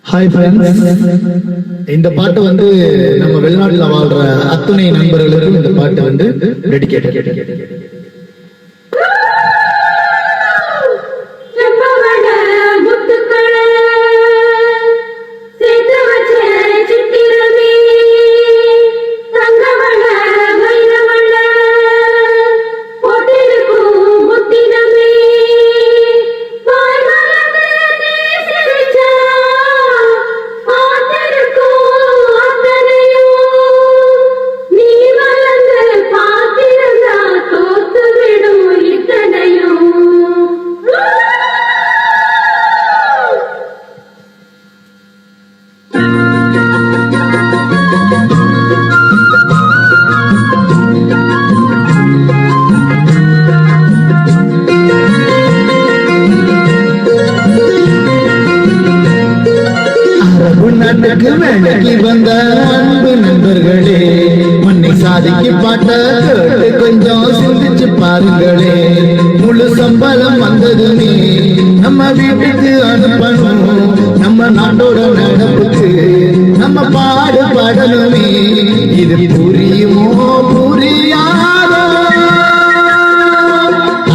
Hi friends, இந்த பாட்டு வந்து நம்ம வெளிநாட்டுல வாழ்ற அத்துணை நண்பர்களுக்கும் இந்த பாட்டு வந்து டெடிகேட். வேலைக்கு வந்த அன்பு நண்பர்களே, மண்ணை சாதிக்கு பாட்ட கேட்டு கொஞ்சம் சிந்திச்சு பாருங்களே. முழு சம்பளம் வந்ததுமே நம்ம வீட்டுக்கு அனுப்பணும், நம்ம நாட்டோட நடப்புக்கு நம்ம பாடுபடணுமே. இது புரியுமோ புரியாதோ?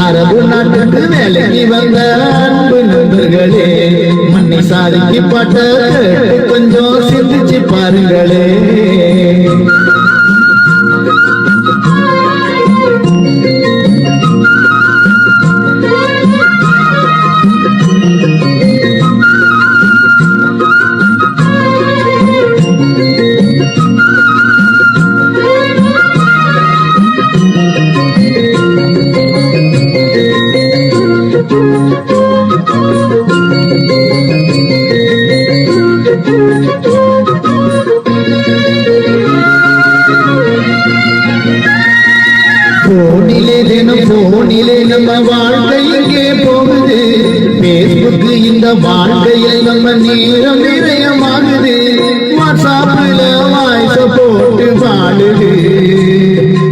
அரபு நாட்டுக்கு வேலைக்கு வந்த அன்பு நண்பர்களே, மண்ணை சாதிக்கு பாட்ட கொஞ்சம் சிந்திச்சு பாருங்களே. போனிலே நம்ம வாழ்க்கை எங்கே போகுது? பேஸ்புக் இந்த வாழ்க்கையில் நம்ம நேரம் விரயமாகுது. வாட்ஸ்அப்ல வாய்ஸ போட்டு வாழுது,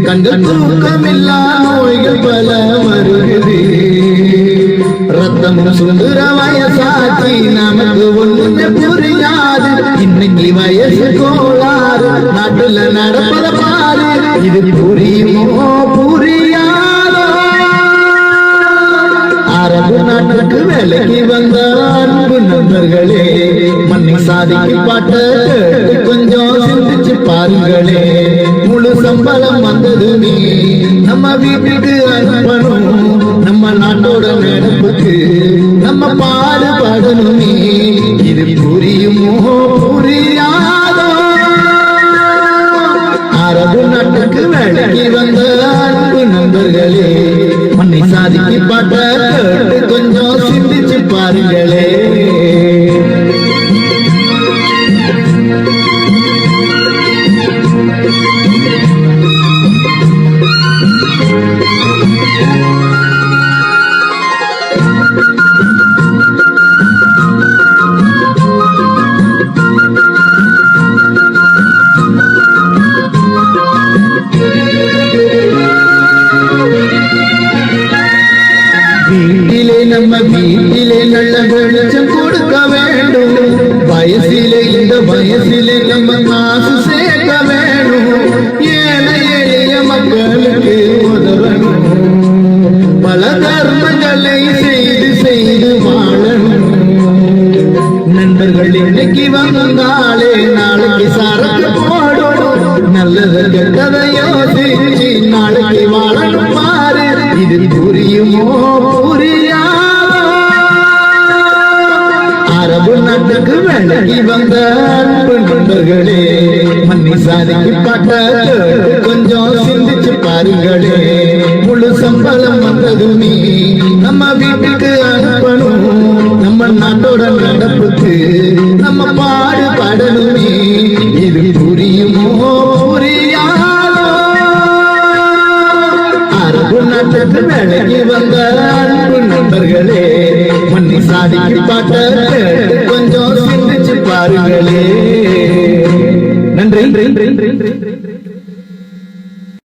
கண்கள் தூக்கமில்லா நோய்கள் பல வருகுது. ரத்தமும் சுந்தர வயசாச்சு, நமக்கு ஒண்ணு புரியாது. இன்னைக்கு வயசு கோளாறு, நாட்டுல நடப்பத பாரு. இது புரியுமோ புரியாதோ? அரபு நாட்டுக்கு வேலைக்கு வந்த அன்பு நண்பர்களே, மண்ணை சாதிக்கு பாட்ட கொஞ்சம் சிந்திச்சு பாருங்களே. முழு சம்பளம் வந்ததுமே நம்ம வீட்டுக்கு அனுப்பணும், நம்ம நாட்டோட நடப்புக்கு நம்ம பாடுபடணுமே. இது புரியுமோ புரியாதோ? அரபு நாட்டுக்கு வேலைக்கு வந்த அன்பு நண்பர்களே, மண்ணை சாதிக்கு பாட்ட கொஞ்சம் சிந்திச்சு பாருங்களே. நம்ம வீட்டிலே நல்ல வெளிச்சம் கொடுக்க வேண்டும். வயசிலே இந்த வயசிலே நம்ம காசு சேர்க்க வேணும். ஏழை எளிய மக்களுக்கு உதவணும். பல தர்மங்களை செய்து செய்து வாழணும். நண்பர்கள் இன்னைக்கு வந்தாலே நாளைக்கு சரக்கு போடணும். நல்லது கெட்டதை யோசிச்சு நாளைக்கு வாழணும் பாரு. இது புரியுமோ புரியாதோ? அரபு நாட்டுக்கு வேலைக்கு வந்த அன்பு நண்பர்களே, மண்ணை சாதிக்கு பாட்ட கொஞ்சம் சிந்திச்சு பாருங்களே. முழு சம்பளம் வந்ததுமே நம்ம வீட்டுக்கு அனுப்பணும், நம்ம நாட்டோட நடப்புக்கு நம்ம பாடுபடணுமே. இது புரியுமோ புரியாதோ? அரபு நாட்டுக்கு வேலைக்கு வந்த அன்பு நண்பர்களே, மண்ணை சாதிக்கு பாட்ட கொஞ்சம் சிந்திச்சு பாருங்களே.